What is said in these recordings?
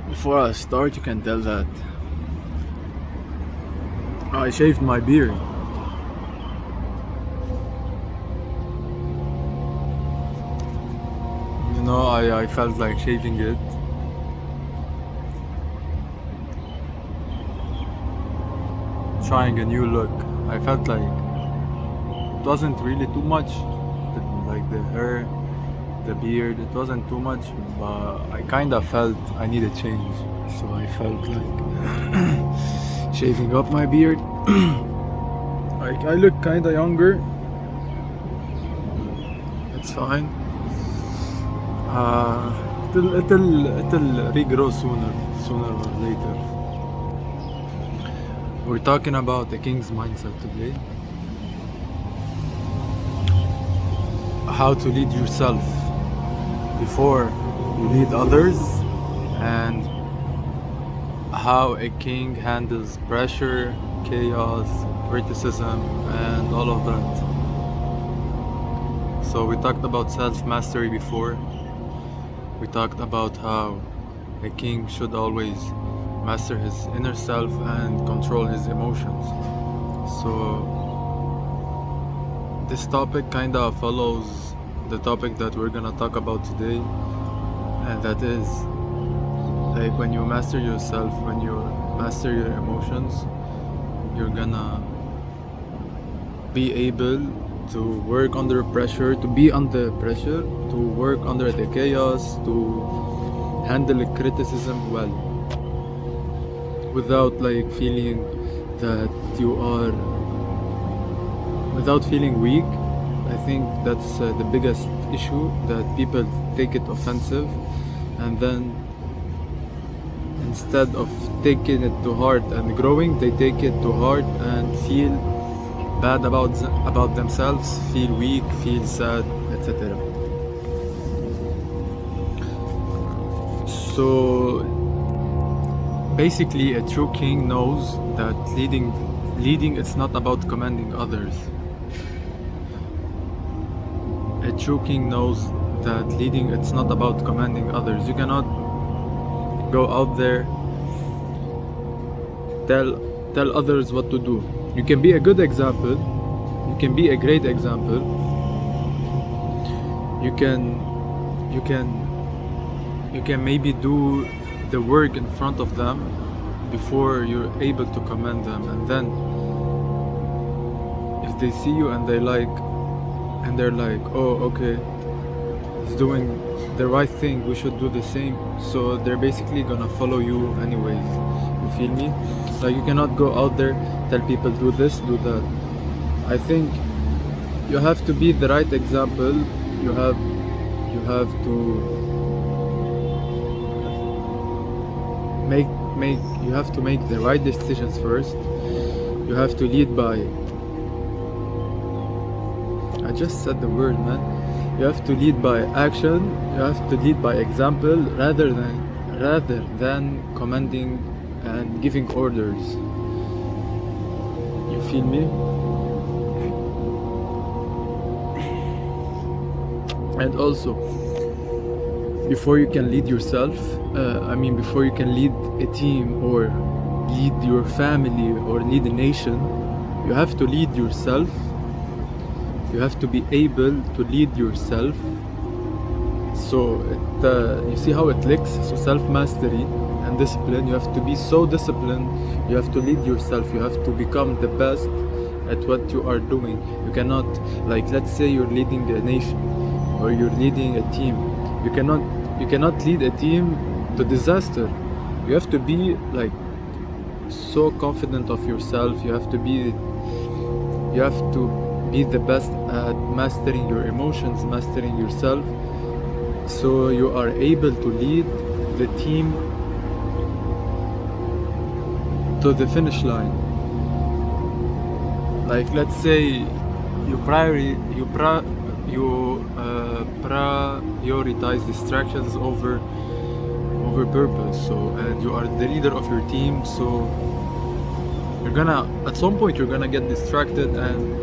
Before I start, you can tell that I shaved my beard. I felt like shaving it. Trying a new look. I felt like it wasn't really too much. Like the hair, the beard, it wasn't too much, but I kind of felt I needed change. So I felt like shaving up my beard. Like I look kind of younger. It's fine. It'll regrow sooner or later. We're talking about the king's mindset today. How to lead yourself before you lead others, and how a king handles pressure, chaos, criticism, and all of that. So we talked about self-mastery before. We talked about how a king should always master his inner self and control his emotions. So this topic kind of follows the topic that we're gonna talk about today, and that is like when you master yourself, when you master your emotions, you're gonna be able to work under pressure, to be under pressure, to work under the chaos, to handle criticism well, without like feeling that you are, without feeling weak. I think that's the biggest issue, that people take it offensive, and then instead of taking it to heart and growing, they take it to heart and feel bad about themselves, feel weak, feel sad, etc. So basically, a true king knows that leading it's not about commanding others. A true king knows that leading it's not about commanding others. You cannot go out there, tell others what to do. You can be a good example, you can be a great example, you can maybe do the work in front of them before you're able to command them, and then if they see you and they're like, oh okay, he's doing the right thing, we should do the same, so they're basically gonna follow you anyways. You feel me? Like you cannot go out there, tell people do this, do that. I think you have to be the right example. You have to make the right decisions first. You have to lead by, I just said the word, man. You have to lead by action. You have to lead by example rather than commanding and giving orders. You feel me? And also, before you can lead yourself, before you can lead a team or lead your family or lead a nation, you have to lead yourself. You have to be able to lead yourself. So you see how it links? So self-mastery and discipline. You have to be so disciplined. You have to lead yourself. You have to become the best at what you are doing. You cannot, like, let's say you're leading a nation or you're leading a team. You cannot lead a team to disaster. You have to be like so confident of yourself. You have to be the best at mastering your emotions, mastering yourself, so you are able to lead the team to the finish line. Like, let's say you prioritize distractions over purpose. So, and you are the leader of your team, so you're gonna, at some point you're gonna get distracted, and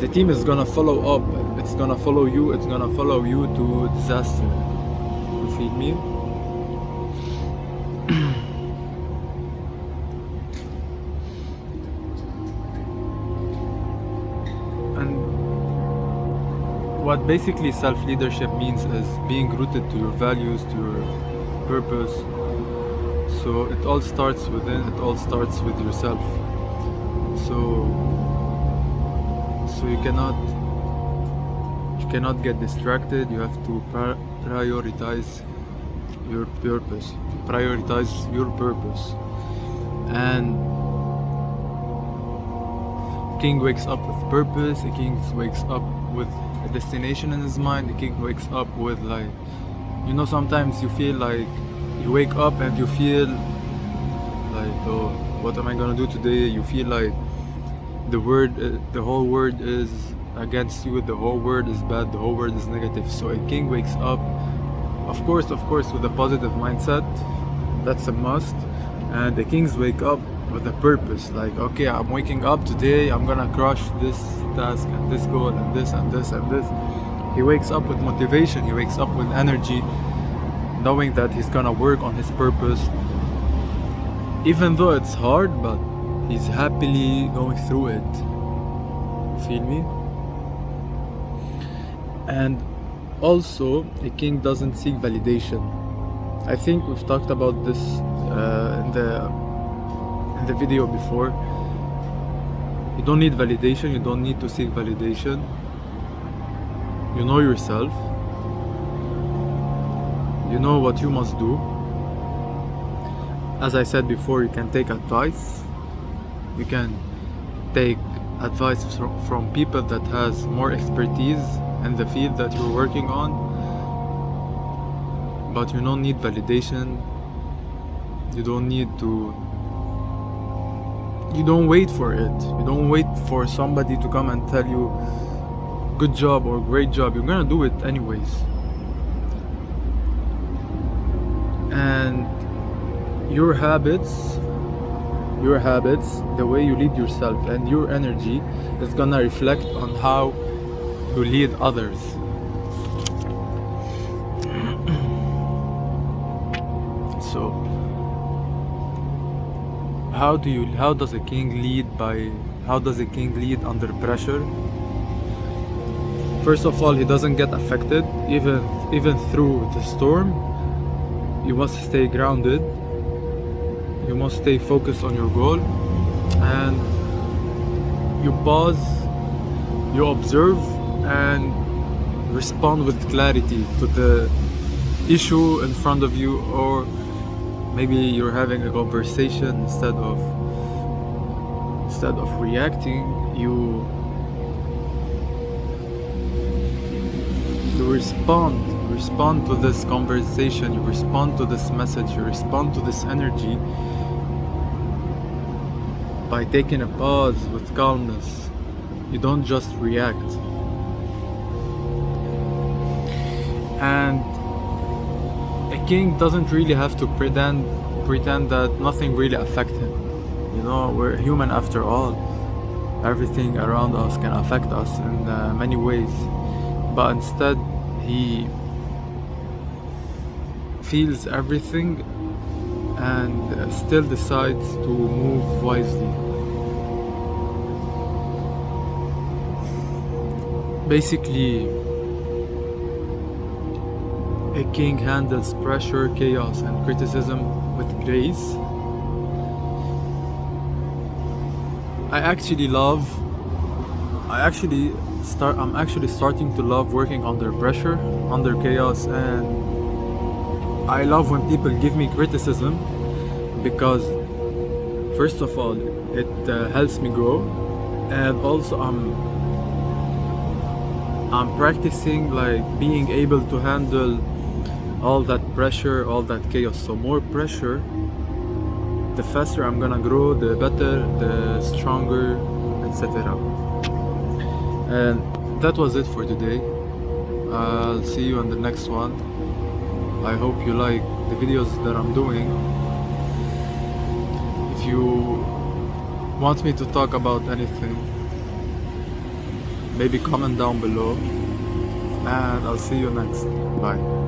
the team is gonna follow up. It's gonna follow you. It's gonna follow you to disaster. You feel me? what basically self-leadership means is being rooted to your values, to your purpose. So it all starts within, it all starts with yourself. So you cannot get distracted. You have to prioritize your purpose. And king wakes up with purpose. A king wakes up with a destination in his mind. A king wakes up with, like, you know, sometimes you feel like you wake up and you feel like, oh, what am I gonna do today? You feel like the whole world is against you, the whole world is bad, the whole world is negative. So a king wakes up, of course, with a positive mindset. That's a must. And the kings wake up with a purpose, like, okay, I'm waking up today, I'm gonna crush this task and this goal and this and this and this. He wakes up with motivation, he wakes up with energy, knowing that he's gonna work on his purpose, even though it's hard, but he's happily going through it. You feel me? And also, a king doesn't seek validation. I think we've talked about this in the video before. You don't need validation, you don't need to seek validation. You know yourself. You know what you must do. As I said before, you can take advice. You can take advice from people that has more expertise in the field that you're working on. But you don't need validation. You don't need to. You don't wait for it. You don't wait for somebody to come and tell you good job or great job. You're gonna do it anyways. And your habits, the way you lead yourself and your energy is gonna reflect on how you lead others. So how does a king lead under pressure? First of all, he doesn't get affected even through the storm. You must stay grounded. You must stay focused on your goal, and you pause, you observe, and respond with clarity to the issue in front of you. Or maybe you're having a conversation, instead of reacting, you respond to this conversation, you respond to this message, you respond to this energy by taking a pause with calmness. You don't just react. And a king doesn't really have to pretend that nothing really affects him. You know, we're human after all. Everything around us can affect us in many ways, but instead he feels everything and still decides to move wisely. Basically, a king handles pressure, chaos, and criticism with grace. I'm actually starting to love working under pressure, under chaos, and I love when people give me criticism, because first of all, it helps me grow, and also I'm practicing, like, being able to handle all that pressure, all that chaos. So more pressure, the faster I'm gonna grow, the better, the stronger, etc. And that was it for today. I'll see you on the next one. I hope you like the videos that I'm doing. If you want me to talk about anything, maybe comment down below, and I'll see you next. Bye.